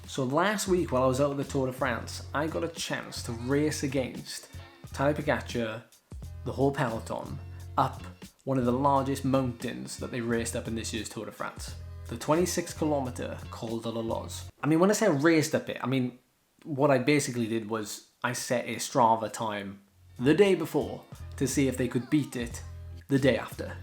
So last week while I was out at the Tour de France, I got a chance to race against Tadej Pogacar, the whole peloton, up one of the largest mountains that they raced up in this year's Tour de France. The 26-kilometer Col de la Loze. I mean, when I say I raced up it, I mean, what I basically did was I set a Strava time the day before to see if they could beat it the day after.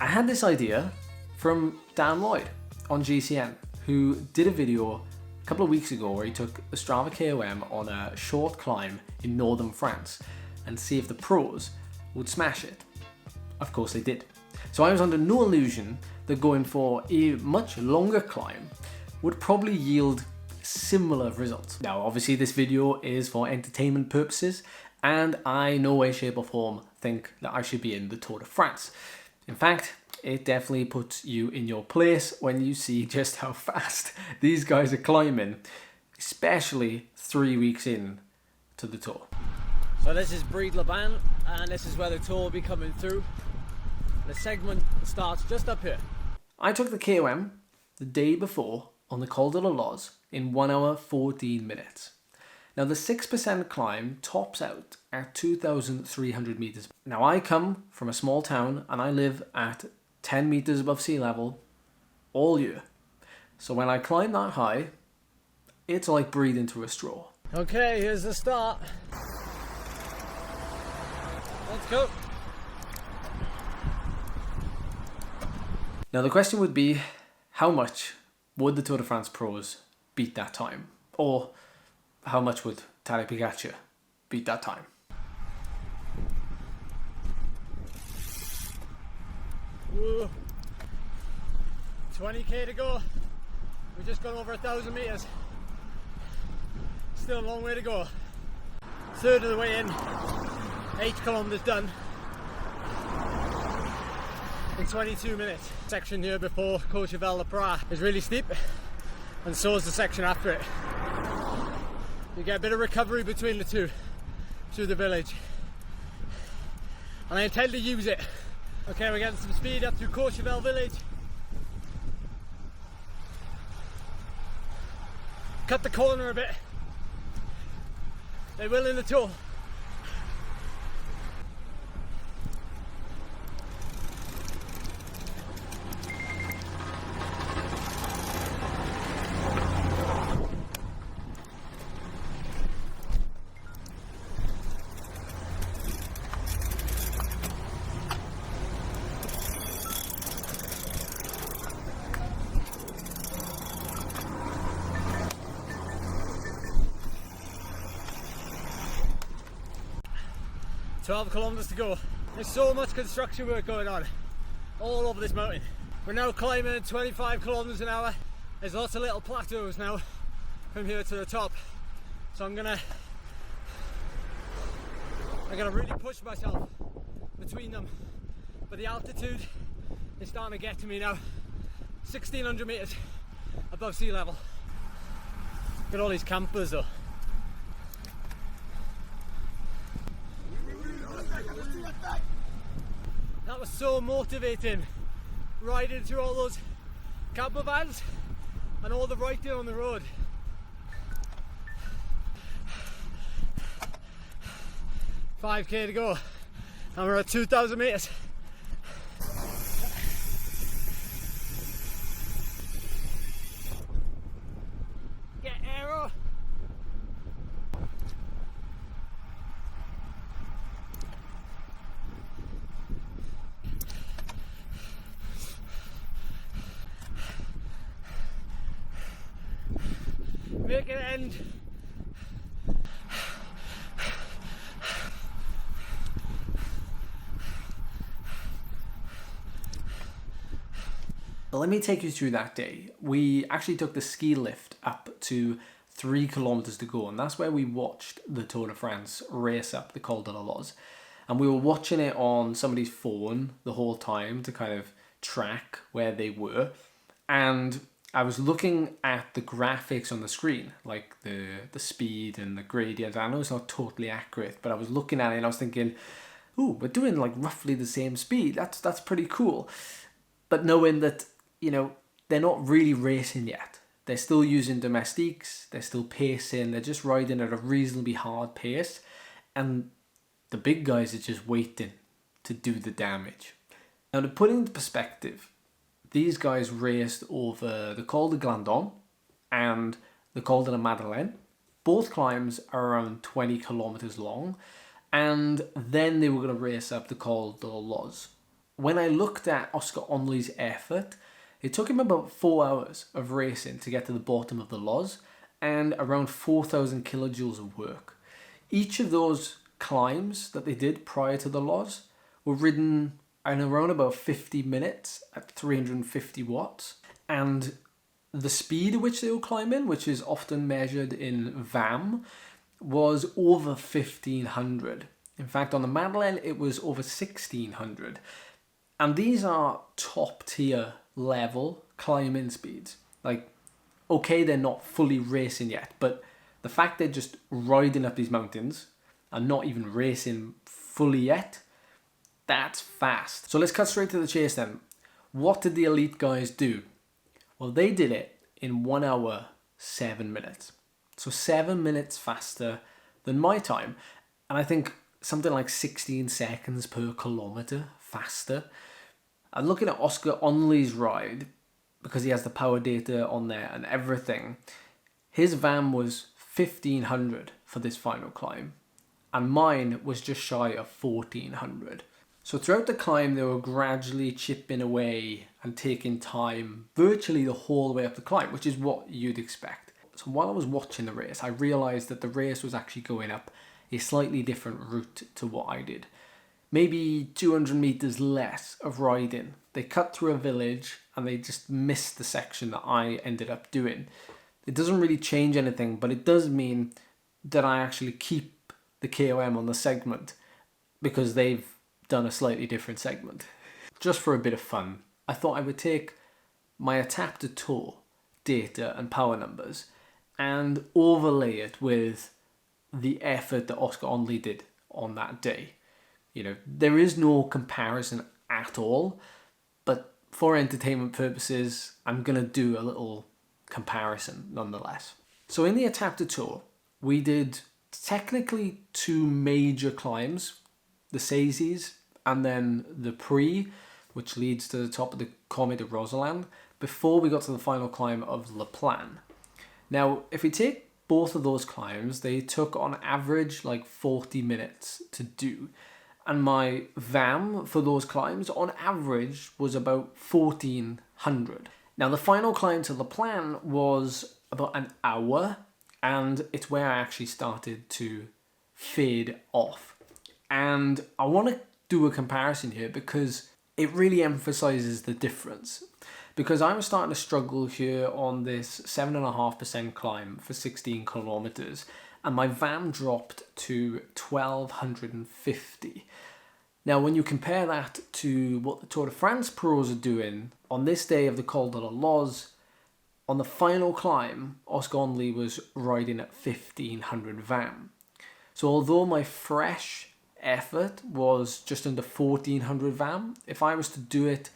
I had this idea from Dan Lloyd on GCN, who did a video a couple of weeks ago where he took the Strava KOM on a short climb in northern France and see if the pros would smash it. Of course they did. So I was under no illusion that going for a much longer climb would probably yield similar results. Now obviously this video is for entertainment purposes and I in no way, shape or form think that I should be in the Tour de France. In fact, it definitely puts you in your place when you see just how fast these guys are climbing, especially 3 weeks in to the Tour. So this is Bride-le-Bain and this is where the Tour will be coming through. The segment starts just up here. I took the KOM the day before on the Col de la Loze in 1 hour 14 minutes. Now the 6% climb tops out at 2,300 meters. Now I come from a small town and I live at 10 meters above sea level all year. So when I climb that high, it's like breathing through a straw. Okay, here's the start. Let's go. Now the question would be, how much would the Tour de France pros beat that time? Or how much would Tadej Pogacar beat that time? Whoa. 20k to go. We've just gone over 1,000 meters. Still a long way to go. Third of the way in. 8 kilometers done in 22 minutes. Section here before Courchevel-le-Prat is really steep, and so is the section after it. You get a bit of recovery between the two through the village, and I intend to use it. Okay, we're getting some speed up through Courchevel village. Cut the corner a bit. They will in the Tour. "12 kilometers to go." There's so much construction work going on all over this mountain. We're now climbing at 25 kilometers an hour. There's lots of little plateaus now from here to the top. So I'm gonna really push myself between them. But the altitude is starting to get to me now. 1,600 meters above sea level. Look at all these campers though. That was so motivating, riding through all those camper vans and all the writing on the road. "5k to go and we're at 2,000 meters. Get aero. Make it end. But let me take you through that day. We actually took the ski lift up to 3 kilometers to go, and that's where we watched the Tour de France race up the Col de la Loze. And we were watching it on somebody's phone the whole time to kind of track where they were. And I was looking at the graphics on the screen, like the speed and the gradient. I know it's not totally accurate, but I was looking at it and I was thinking, ooh, we're doing like roughly the same speed. That's pretty cool. But knowing that, you know, they're not really racing yet. They're still using domestiques, they're still pacing, they're just riding at a reasonably hard pace, and the big guys are just waiting to do the damage. Now, to put it into perspective, these guys raced over the Col de Glandon and the Col de la Madeleine. Both climbs are around 20 kilometers long, and then they were going to race up the Col de la Loze. When I looked at Oscar Onley's effort, it took him about 4 hours of racing to get to the bottom of the Loze and around 4,000 kilojoules of work. Each of those climbs that they did prior to the Loze were ridden in around about 50 minutes at 350 watts. And the speed at which they were climbing, which is often measured in VAM, was over 1,500. In fact, on the Madeleine, it was over 1,600. And these are top tier level climbing speeds. Like, okay, they're not fully racing yet, but the fact they're just riding up these mountains and not even racing fully yet, that's fast. So let's cut straight to the chase then. What did the elite guys do? Well, they did it in 1 hour, 7 minutes. So 7 minutes faster than my time. And I think something like 16 seconds per kilometer faster. And looking at Oscar Onley's ride, because he has the power data on there and everything, his VAM was 1,500 for this final climb. And mine was just shy of 1,400. So throughout the climb, they were gradually chipping away and taking time virtually the whole way up the climb, which is what you'd expect. So while I was watching the race, I realised that the race was actually going up a slightly different route to what I did. Maybe 200 metres less of riding. They cut through a village and they just missed the section that I ended up doing. It doesn't really change anything, but it does mean that I actually keep the KOM on the segment because they've done a slightly different segment. Just for a bit of fun, I thought I would take my Étape de Tour data and power numbers and overlay it with the effort that Oscar Onley did on that day. You know, there is no comparison at all, but for entertainment purposes, I'm going to do a little comparison nonetheless. So in the Étape de Tour, we did technically 2 major climbs, the Saisies and then the Prix, which leads to the top of the Commet de Roseland, before we got to the final climb of La Plagne. Now, if we take both of those climbs, they took on average like 40 minutes to do. And my VAM for those climbs on average was about 1,400. Now, the final climb to La Plagne was about an hour, and it's where I actually started to fade off. And I want to do a comparison here because it really emphasizes the difference. Because I was starting to struggle here on this 7.5% climb for 16 kilometers, and my VAM dropped to 1,250. Now, when you compare that to what the Tour de France pros are doing on this day of the Col de la Loze, on the final climb, Oscar Onley was riding at 1,500 VAM. So although my fresh effort was just under 1,400 VAM, if I was to do it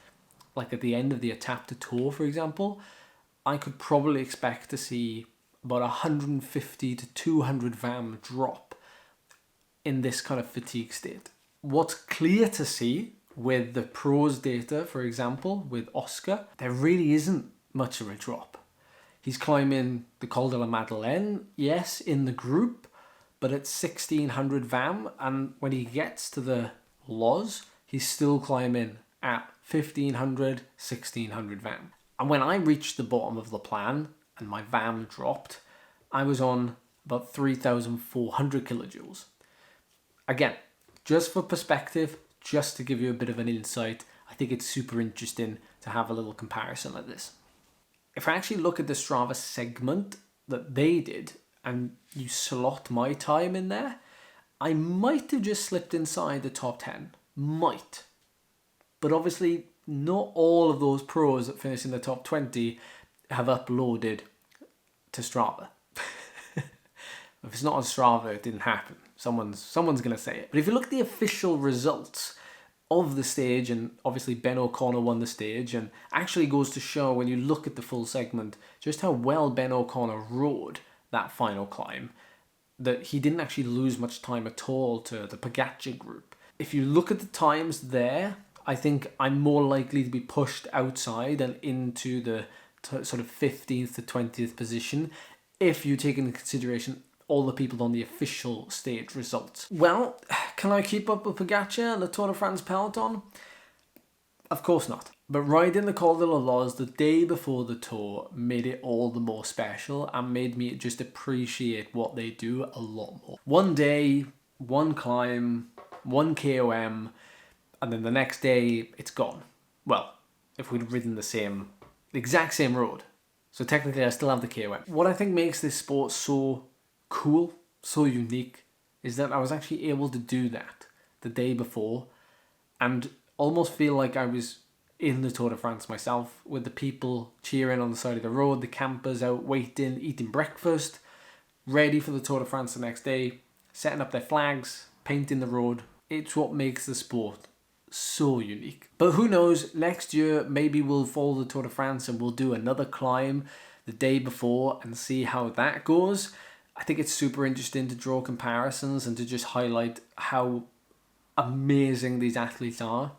like at the end of the Étape de Tour, for example, I could probably expect to see about 150 to 200 VAM drop in this kind of fatigue state. What's clear to see with the pros data, for example, with Oscar, there really isn't much of a drop. He's climbing the Col de la Madeleine, yes, in the group, but at 1,600 VAM, and when he gets to the Loze, he's still climbing at 1,500, 1,600 VAM. And when I reached the bottom of La Plagne and my VAM dropped, I was on about 3,400 kilojoules. Again, just for perspective, just to give you a bit of an insight, I think it's super interesting to have a little comparison like this. If I actually look at the Strava segment that they did, and you slot my time in there, I might have just slipped inside the top 10. Might. But obviously, not all of those pros that finish in the top 20 have uploaded to Strava. If it's not on Strava, it didn't happen. Someone's going to say it. But if you look at the official results, of the stage, and obviously Ben O'Connor won the stage, and actually goes to show when you look at the full segment just how well Ben O'Connor rode that final climb, that he didn't actually lose much time at all to the Pogacar group. If you look at the times there, I think I'm more likely to be pushed outside and into the sort of 15th to 20th position if you take into consideration all the people on the official stage results. Well, can I keep up with Pogacar and the Tour de France peloton? Of course not. But riding the Col de la Loze the day before the Tour made it all the more special and made me just appreciate what they do a lot more. One day, one climb, one KOM, and then the next day it's gone. Well, if we'd ridden the exact same road. So technically I still have the KOM. What I think makes this sport so cool, so unique, is that I was actually able to do that the day before and almost feel like I was in the Tour de France myself, with the people cheering on the side of the road, the campers out waiting, eating breakfast, ready for the Tour de France the next day, setting up their flags, painting the road. It's what makes the sport so unique. But who knows, next year maybe we'll follow the Tour de France and we'll do another climb the day before and see how that goes. I think it's super interesting to draw comparisons and to just highlight how amazing these athletes are,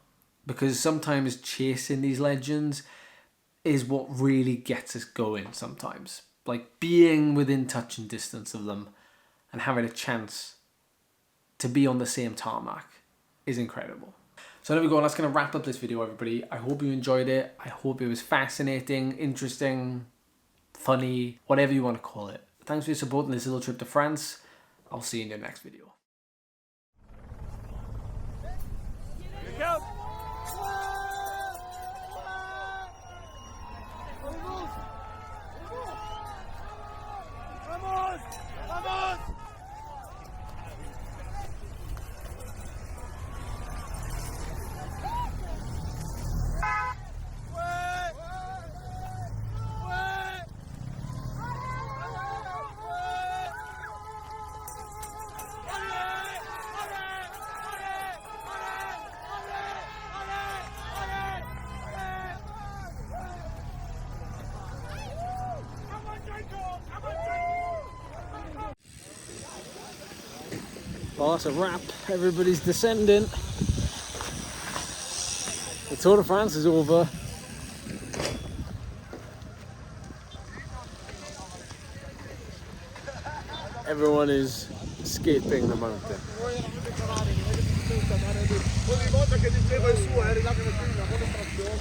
because sometimes chasing these legends is what really gets us going sometimes. Like being within touch and distance of them and having a chance to be on the same tarmac is incredible. So there we go, that's going to wrap up this video, everybody. I hope you enjoyed it. I hope it was fascinating, interesting, funny, whatever you want to call it. Thanks for your support on this little trip to France. I'll see you in the next video. Here we go. Well, that's a wrap. Everybody's descending. The Tour de France is over. Everyone is escaping the mountain.